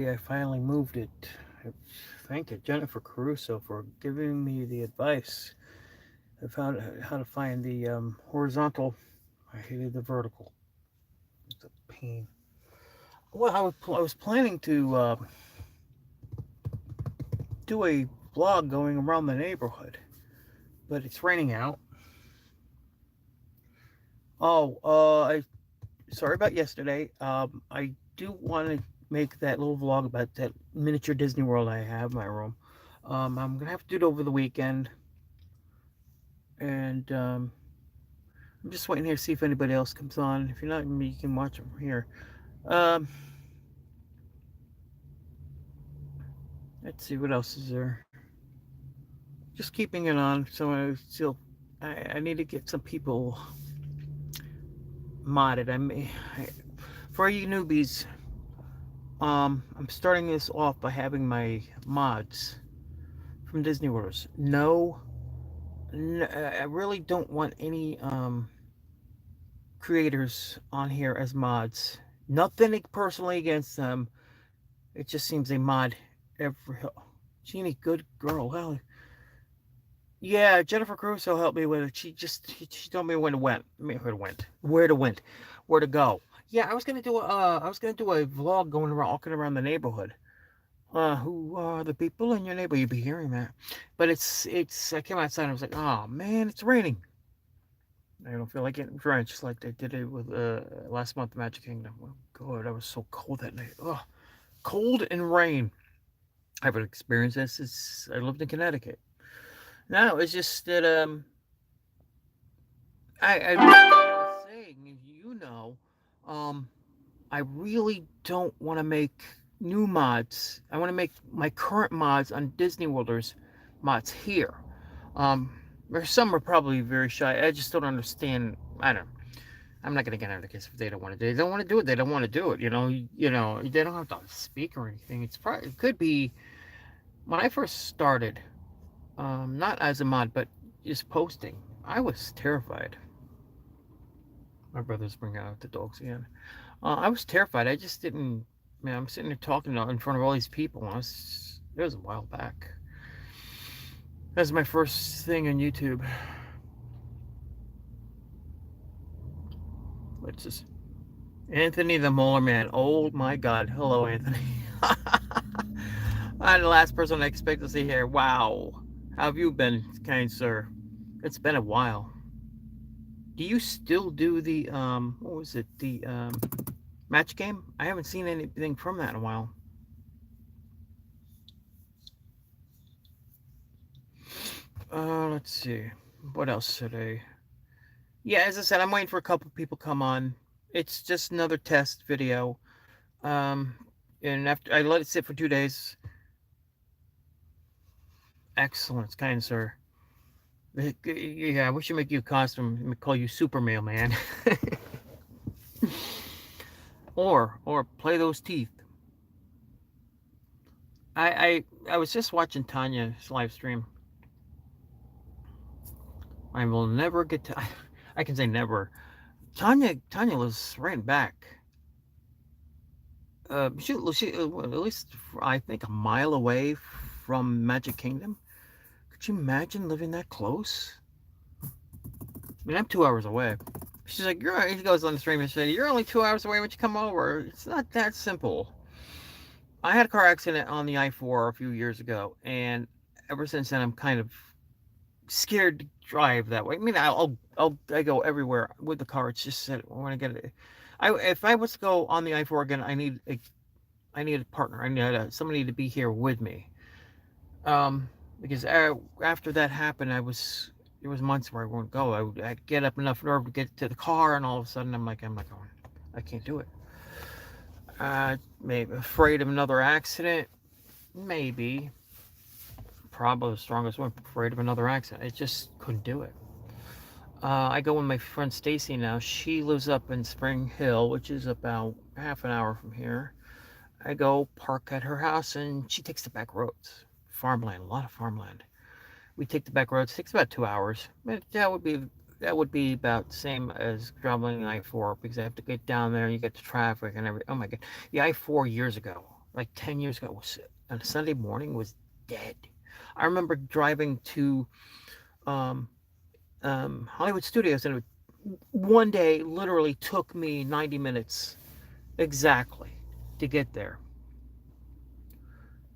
I finally moved it. Thank you, Jennifer Caruso, for giving me the advice. I found how to find the horizontal. I hated the vertical. It's a pain. Well, I was planning to do a vlog going around the neighborhood, but it's raining out. Oh, I sorry about yesterday. I do want to make that little vlog about that miniature Disney World I have in my room. I'm gonna have to do it over the weekend, and I'm just waiting here to see if anybody else comes on. If you're not, you can watch them here. Um, let's see what else is there. Just keeping it on. So I need to get some people modded. For you newbies, I'm starting this off by having my mods from Disney World. No, I really don't want any creators on here as mods. Nothing personally against them. It just seems they mod every. Jeannie, good girl. Well, yeah, Jennifer Crusoe helped me with it. She told me when to went. I mean, where to go. Yeah, I was gonna do a vlog going around, walking around the neighborhood. Who are the people in your neighborhood? You'd be hearing that, but it's. I came outside and I was like, oh man, it's raining. I don't feel like getting drenched like they did it with last month, Magic Kingdom. Oh, God, I was so cold that night. Oh, cold and rain. I haven't experienced this since I lived in Connecticut. No, it's just that I was saying, um, I really don't want to make new mods. I want to make my current mods on Disney Worlders mods here. Um, some are probably very shy. I just don't understand. I don't. I'm not gonna get into this if they don't want to do it. They don't want to do it. They don't want to do it. They don't have to speak or anything. It could be when I first started, not as a mod, but just posting. I was terrified. My brother's bringing out the dogs again. I was terrified. I just didn't. Man, I'm sitting there talking in front of all these people. It was a while back. That was my first thing on YouTube. What's this? Anthony the Molar Man. Oh my God. Hello, Anthony. I'm the last person I expect to see here. Wow. How have you been, kind sir? It's been a while. Do you still do the what was it? The match game? I haven't seen anything from that in a while. Let's see. What else today? Yeah, as I said, I'm waiting for a couple people to come on. It's just another test video. Um, and after I let it sit for 2 days. Excellent, kind sir. Yeah, I wish you make you a costume. We call you Super Mailman, or play those teeth. I was just watching Tanya's live stream. I will never get to. I can say never. Tanya was right back. At least I think a mile away from Magic Kingdom. Could you imagine living that close? I mean, I'm 2 hours away. She's like, he goes on the stream and said, "You're only 2 hours away. Why don't you come over?" It's not that simple. I had a car accident on the I-4 a few years ago, and ever since then, I'm kind of scared to drive that way. I mean, I go everywhere with the car. It's just that when I get it, if I was to go on the I-4 again, I need a partner. I need somebody to be here with me. Because after that happened, there was months where I wouldn't go. I'd get up enough nerve to get to the car, and all of a sudden I'm not going. I can't do it. Maybe afraid of another accident. Maybe. Probably the strongest one. Afraid of another accident. I just couldn't do it. I go with my friend Stacy now. She lives up in Spring Hill, which is about half an hour from here. I go park at her house, and she takes the back roads. Farmland, a lot of farmland. We take the back roads. It takes about 2 hours. That would be about the same as traveling I-4 because I have to get down there. And you get the traffic and everything. Oh my God, the I-4 years ago. like 10 years ago, was on a Sunday morning was dead. I remember driving to um, Hollywood Studios, and one day literally took me 90 minutes exactly to get there.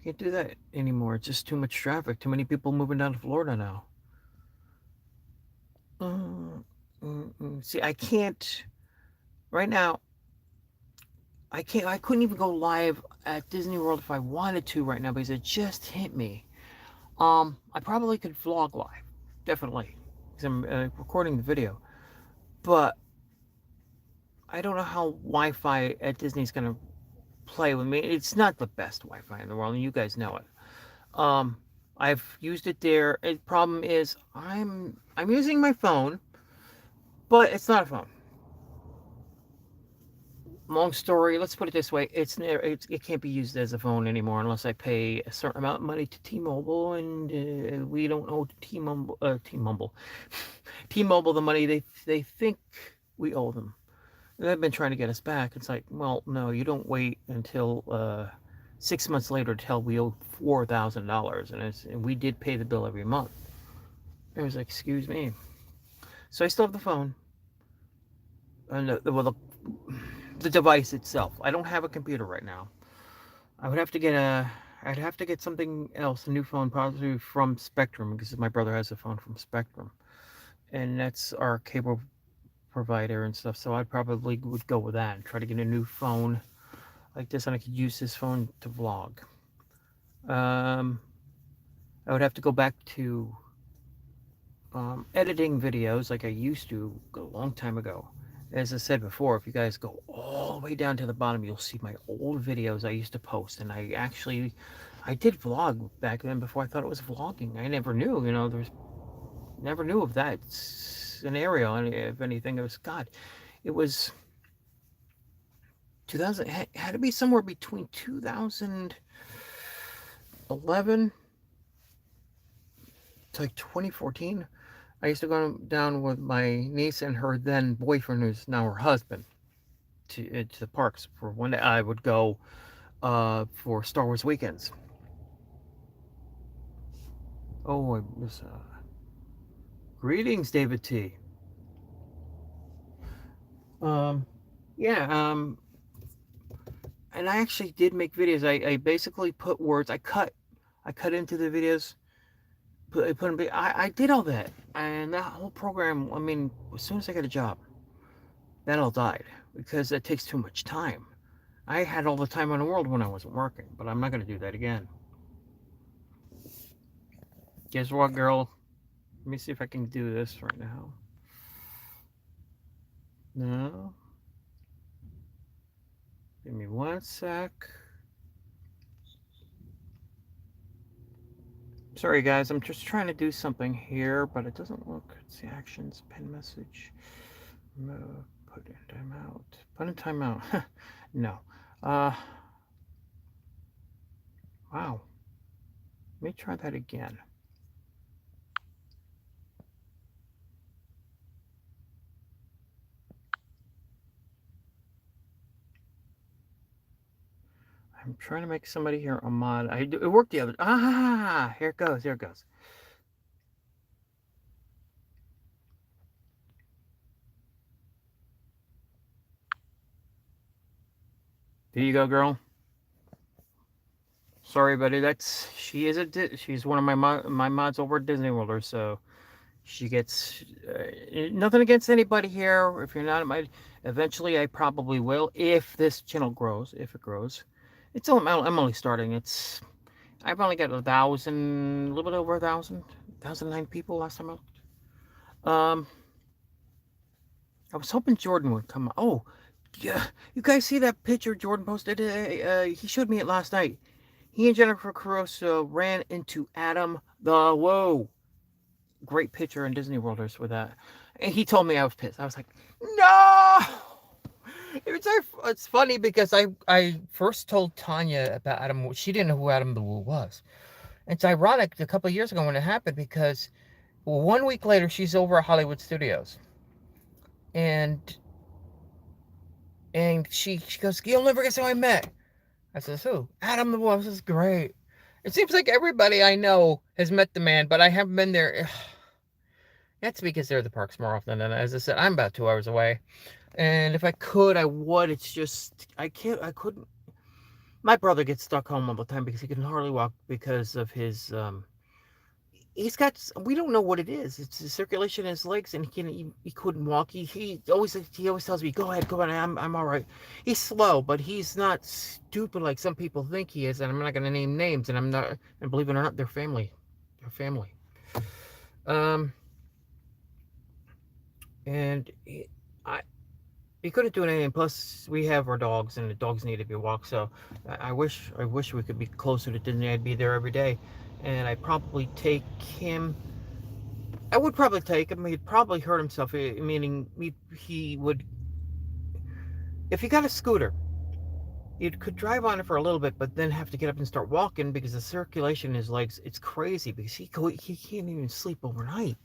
Can't do that anymore. It's just too much traffic. Too many people moving down to Florida now. See, I can't right now. I can't. I couldn't even go live at Disney World if I wanted to right now because it just hit me. I probably could vlog live, definitely, because I'm recording the video. But I don't know how Wi-Fi at Disney's gonna play with me. It's not the best Wi-Fi in the world, and you guys know it. Um, I've used it there. The problem is I'm using my phone, but it's not a phone. Long story. Let's put it this way: it can't be used as a phone anymore unless I pay a certain amount of money to T-Mobile, and we don't owe T-Mobile T-Mobile the money they think we owe them. They've been trying to get us back. It's like, well, no, you don't wait until 6 months later to tell we owe $4,000, and we did pay the bill every month. It was like, excuse me. So I still have the phone and the device itself. I don't have a computer right now. I would have to get I'd have to get something else, a new phone, probably from Spectrum, because my brother has a phone from Spectrum, and that's our cable provider and stuff. So I probably would go with that and try to get a new phone like this, and I could use this phone to vlog. I would have to go back to editing videos like I used to a long time ago. As I said before, if you guys go all the way down to the bottom, you'll see my old videos I used to post. And I did vlog back then before I thought it was vlogging. I never knew, never knew of that scenario. And if anything, it was, God, it was 2000, it had to be somewhere between 2011 to like 2014. I used to go down with my niece and her then boyfriend, who's now her husband, to the parks for one day. I would go for Star Wars weekends. Oh, I was. Greetings, David T. Yeah. And I actually did make videos. I basically put words. I cut into the videos. I did all that, and that whole program. I mean, as soon as I got a job, that all died because it takes too much time. I had all the time in the world when I wasn't working, but I'm not going to do that again. Guess what, girl? Let me see if I can do this right now. No. Give me 1 sec. Sorry, guys. I'm just trying to do something here, but it doesn't look. It's the actions, pin message. Put in timeout. Put in timeout. No. Wow. Let me try that again. I'm trying to make somebody here a mod. It worked the other. Here it goes. Here it goes. There you go, girl. Sorry, buddy. She's one of my mods over at Disney World, so she gets nothing against anybody here. If you're not at my, eventually I probably will if this channel grows. If it grows, I'm only starting. I've only got 1,000, a little bit over 1,009 people last time I looked. I was hoping Jordan would come. Oh, yeah, you guys see that picture Jordan posted? He showed me it last night. He and Jennifer Caruso ran into Adam the Whoa. Great picture in Disney Worlders with that. And he told me I was pissed. I was like, no! It's funny because I first told Tanya about Adam. She didn't know who Adam the Woo was. It's ironic a couple of years ago when it happened because 1 week later she's over at Hollywood Studios. And she goes, you'll never guess how I met. I says, who? Adam the Wolf. This is great. It seems like everybody I know has met the man, but I haven't been there. That's because they're at the parks more often. And as I said, I'm about 2 hours away. And if I could, I would. It's just, I couldn't. My brother gets stuck home all the time because he can hardly walk because of his, he's got, we don't know what it is. It's the circulation in his legs, and he couldn't walk. He always tells me, go ahead, I'm all right. He's slow, but he's not stupid like some people think he is. And I'm not going to name names, and I'm not, and believe it or not, they're family. They're family. And he couldn't do anything. Plus, we have our dogs, and the dogs need to be walked. So, I wish we could be closer to Disney. I'd be there every day, and I'd probably take him. I would probably take him. He'd probably hurt himself. Meaning, he would. If he got a scooter, you could drive on it for a little bit, but then have to get up and start walking because the circulation in his legs, it's crazy because he can't even sleep overnight.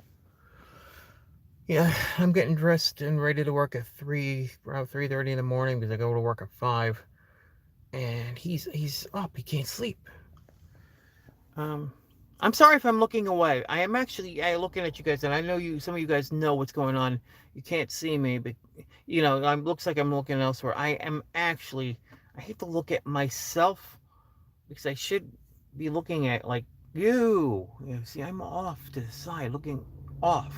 Yeah, I'm getting dressed and ready to work at around 3:30 in the morning because I go to work at 5. And he's up. He can't sleep. I'm sorry if I'm looking away. I am actually looking at you guys, and I know some of you guys know what's going on. You can't see me, but looks like I'm looking elsewhere. I am actually. I hate to look at myself because I should be looking at like you. See, I'm off to the side, looking off.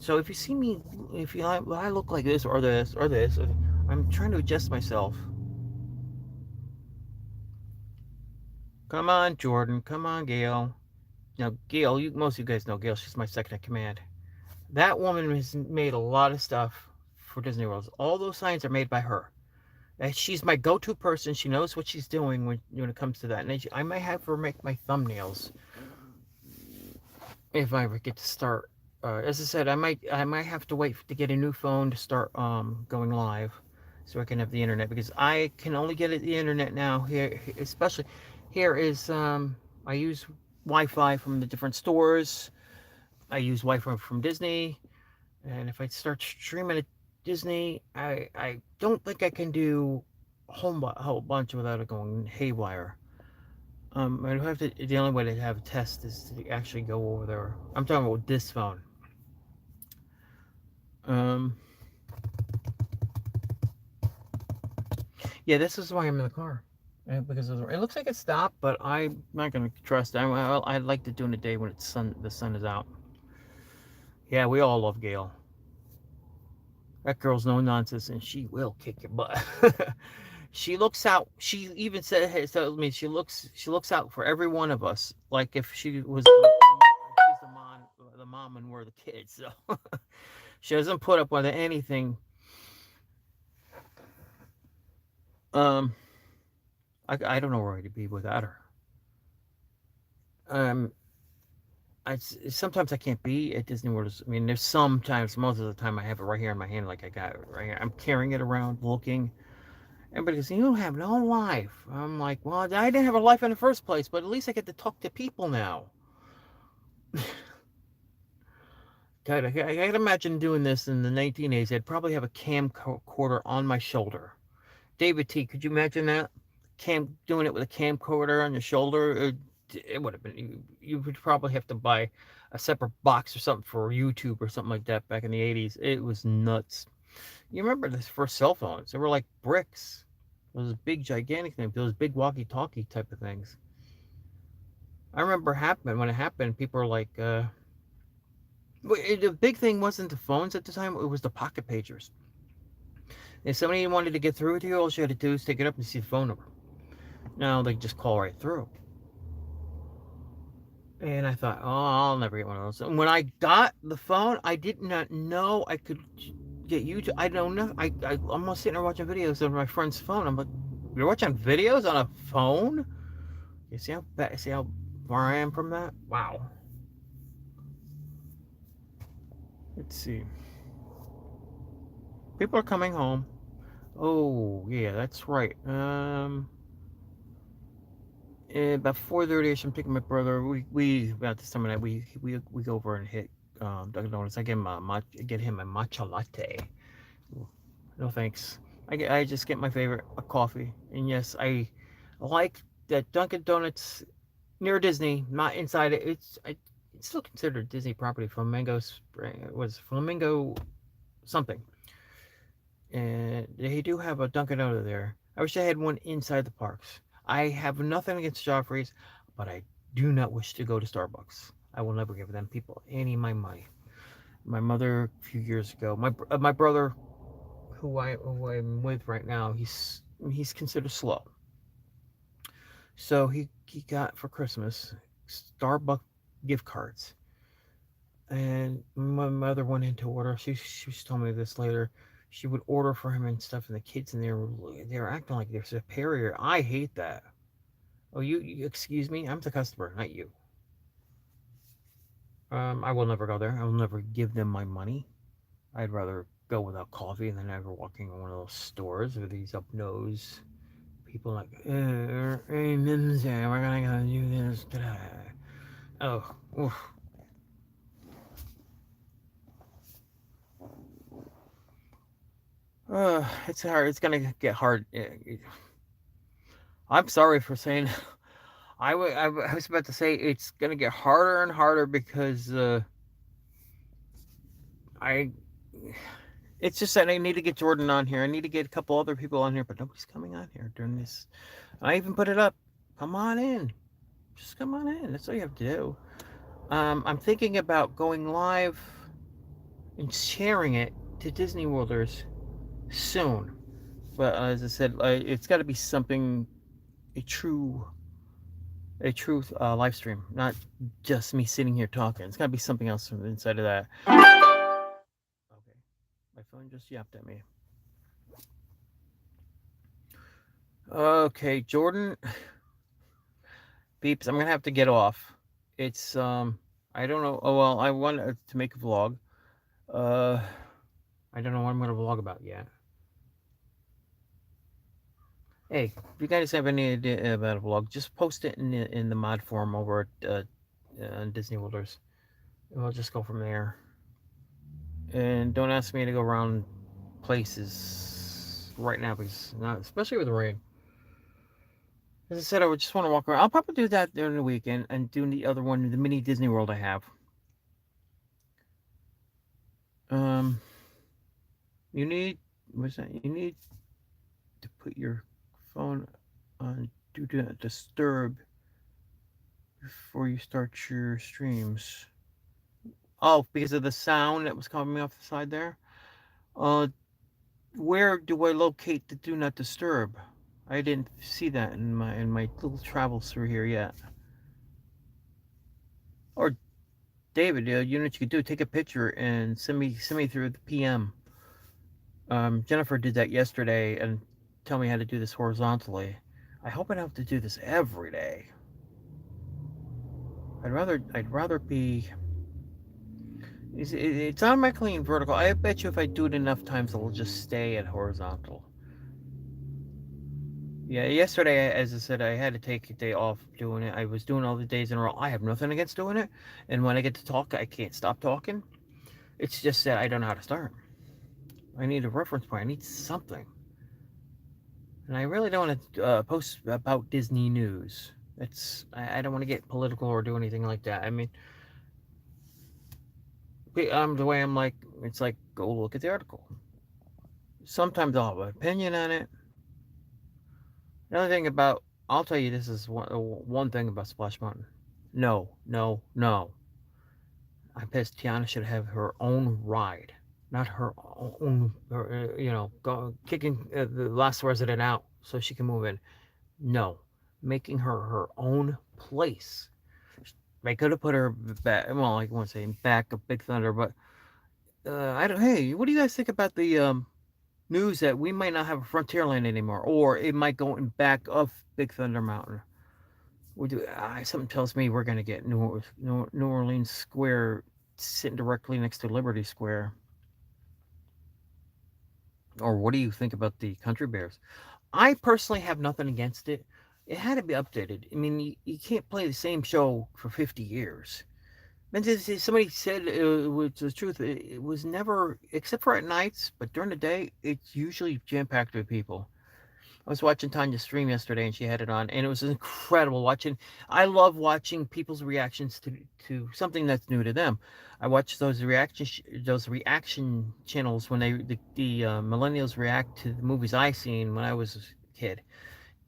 So if you see me, I look like this or this or this, I'm trying to adjust myself. Come on, Jordan. Come on, Gail. Now, Gail, most of you guys know Gail. She's my second in command. That woman has made a lot of stuff for Disney World. All those signs are made by her. And she's my go-to person. She knows what she's doing when it comes to that. And I might have her make my thumbnails if I ever get to start. As I said, I might have to wait to get a new phone to start going live, so I can have the internet, because I can only get the internet now here, especially here is I use Wi-Fi from the different stores. I use Wi-Fi from Disney, and if I start streaming at Disney, I don't think I can do a whole bunch without it going haywire. I have to. The only way to have a test is to actually go over there. I'm talking about this phone. Yeah, this is why I'm in the car. Because it looks like it stopped, but I'm not going to trust it. I'd like to do it in a day when the sun is out. Yeah, we all love Gail. That girl's no nonsense, and she will kick your butt. She looks out. She even told me she looks out for every one of us. Like if she was, she's the mom, and we're the kids. So she doesn't put up with anything. I don't know where I'd be without her. Sometimes I can't be at Disney World. I mean, there's sometimes, most of the time, I have it right here in my hand, like I got it right here. I'm carrying it around, looking. Everybody goes, you don't have no life. I'm like, well, I didn't have a life in the first place, but at least I get to talk to people now. God, I can imagine doing this in the 1980s. I'd probably have a camcorder on my shoulder. David T, could you imagine that? Doing it with a camcorder on your shoulder? It would have been. You would probably have to buy a separate box or something for YouTube or something like that back in the 80s. It was nuts. You remember the first cell phones? They were like bricks. Those big, gigantic things. Those big walkie-talkie type of things. I remember when it happened, people were like, the big thing wasn't the phones at the time. It was the pocket pagers. If somebody wanted to get through to you, all you had to do is take it up and see the phone number. Now they just call right through. And I thought, oh, I'll never get one of those. And when I got the phone, I did not know I could get YouTube. I don't know. I'm almost sitting there watching videos on my friend's phone. I'm like, you're watching videos on a phone? You see how far I am from that? Wow. Let's see. People are coming home. Oh, yeah, that's right. About 4:30ish, I'm taking my brother. We about this time of night we go over and hit Dunkin' Donuts. I get him a matcha latte. No thanks. I just get my favorite coffee. And yes, I like that Dunkin' Donuts near Disney, not inside it. It's still considered Disney property. Flamingo Spring was Flamingo something, and they do have a Dunkin' Donut there. I wish I had one inside the parks. I have nothing against Joffrey's, but I do not wish to go to Starbucks. I will never give them people any of my money. My mother, a few years ago, my brother, who I'm with right now, he's considered slow. So he got for Christmas Starbucks gift cards. And my mother went into order. She was telling me this later. She would order for him and stuff, and the kids in there they were acting like they're superior. I hate that. Oh, you excuse me? I'm the customer, not you. I will never go there. I will never give them my money. I'd rather go without coffee than ever walking in one of those stores with these up nose people like, hey, Lindsay, we're gonna go do this today. Oh, oof. It's hard. It's gonna get hard. I'm sorry for saying. I was about to say it's gonna get harder and harder because I. It's just that I need to get Jordan on here. I need to get a couple other people on here, but nobody's coming on here during this. I even put it up. Come on in. Just come on in. That's all you have to do. I'm thinking about going live and sharing it to Disney Worlders soon. But as I said, it's got to be something, a true live stream, not just me sitting here talking. It's got to be something else from inside of that. Okay, my phone just yapped at me. Okay, Jordan, beeps. I'm gonna have to get off. It's I don't know. Oh well, I wanted to make a vlog. Uh, I don't know what I'm gonna vlog about yet. Hey, if you guys have any idea about a vlog, just post it in the mod forum over at Disney Worlders, and we'll just go from there. And don't ask me to go around places right now because not, especially with the rain. As I said, I would just want to walk around. I'll probably do that during the weekend and do the other one, the mini Disney World I have. Um, you need what's that? You need to put your phone on do not disturb before you start your streams. Oh, because of the sound that was coming off the side there. Uh, where do I locate the do not disturb? I didn't see that in my little travels through here yet. Or David, you know what you could do? Take a picture and send me through the PM. Jennifer did that yesterday and tell me how to do this horizontally. I hope I don't have to do this every day. I'd rather be. It's automatically in vertical. I bet you if I do it enough times, it'll just stay at horizontal. Yeah, yesterday, as I said, I had to take a day off doing it. I was doing all the days in a row. I have nothing against doing it, and when I get to talk, I can't stop talking. It's just that I don't know how to start. I need a reference point. I need something. And I really don't want to post about Disney news. I don't want to get political or do anything like that. I mean, the way I'm like, it's like, go look at the article. Sometimes I'll have an opinion on it. Another thing about, I'll tell you this is one thing about Splash Mountain. No, no, no. I'm pissed. Tiana should have her own ride, not her own, kicking the last resident out so she can move in. No, making her own place. They could have put her back. Well, I won't say back of Big Thunder, but I don't. Hey, what do you guys think about the news that we might not have a Frontierland anymore, or it might go in back of Big Thunder Mountain? Something tells me we're gonna get New Orleans Square sitting directly next to Liberty Square. Or what do you think about the Country Bears? I personally have nothing against it. It had to be updated. I mean, you can't play the same show for 50 years. And somebody said, which is the truth, it was never, except for at nights, but during the day, it's usually jam packed with people. I was watching Tanya's stream yesterday, and she had it on, and it was incredible watching. I love watching people's reactions to something that's new to them. I watch those reaction channels when the millennials react to the movies I seen when I was a kid,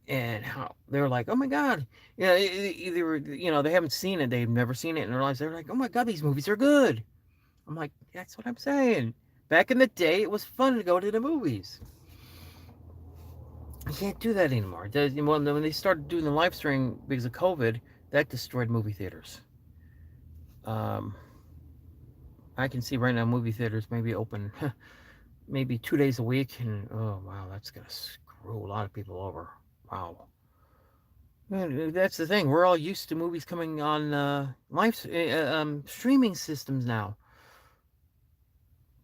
and how they're like, "Oh my god," either they haven't seen it, they've never seen it in their lives. They're like, "Oh my god, these movies are good." I'm like, "That's what I'm saying." Back in the day, it was fun to go to the movies. You can't do that anymore. When they started doing the live stream because of COVID, that destroyed movie theaters. Um, I can see right now movie theaters maybe open maybe 2 days a week, and oh wow, that's gonna screw a lot of people over. Wow. Man, that's the thing. We're all used to movies coming on streaming systems now.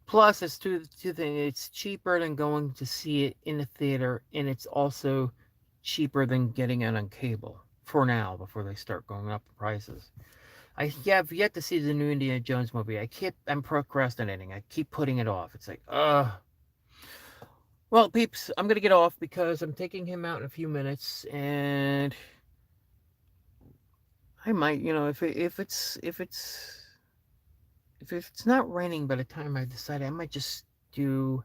Plus, it's two things. It's cheaper than going to see it in the theater, and it's also cheaper than getting it on cable for now before they start going up the prices. I have yet to see the new Indiana Jones movie. I'm procrastinating. I keep putting it off. It's like, ugh. Well, peeps, I'm gonna get off because I'm taking him out in a few minutes, and I might, if it's not raining by the time I decide, I might just do.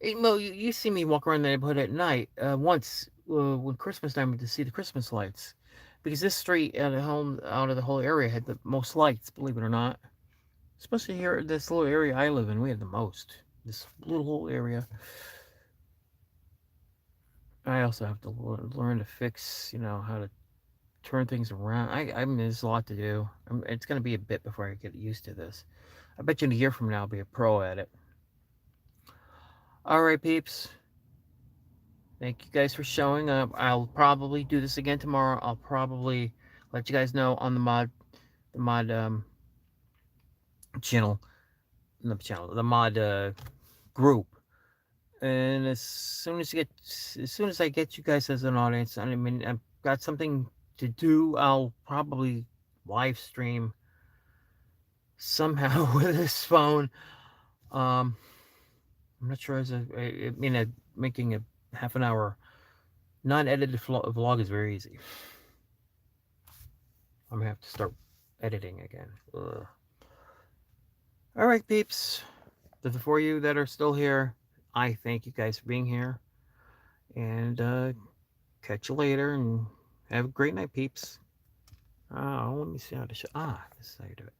Well, you see me walk around the neighborhood at night. Once when Christmas time to see the Christmas lights, because this street out of the whole area had the most lights. Believe it or not, especially here this little area I live in, we had the most. This little area. I also have to learn to fix, how to turn things around. I mean, there's a lot to do. It's going to be a bit before I get used to this. I bet you in a year from now I'll be a pro at it. All right, peeps. Thank you guys for showing up. I'll probably do this again tomorrow. I'll probably let you guys know on the mod channel, the mod group. And as soon as I get you guys as an audience, I mean, I've got something to do. I'll probably live stream somehow with this phone. Um, I'm not sure I mean, making a half an hour non-edited vlog is very easy. I'm gonna have to start editing again. Ugh. All right, peeps. The four of you that are still here, I thank you guys for being here, and catch you later. And have a great night, peeps. Oh, let me see how to show. This is how you do it.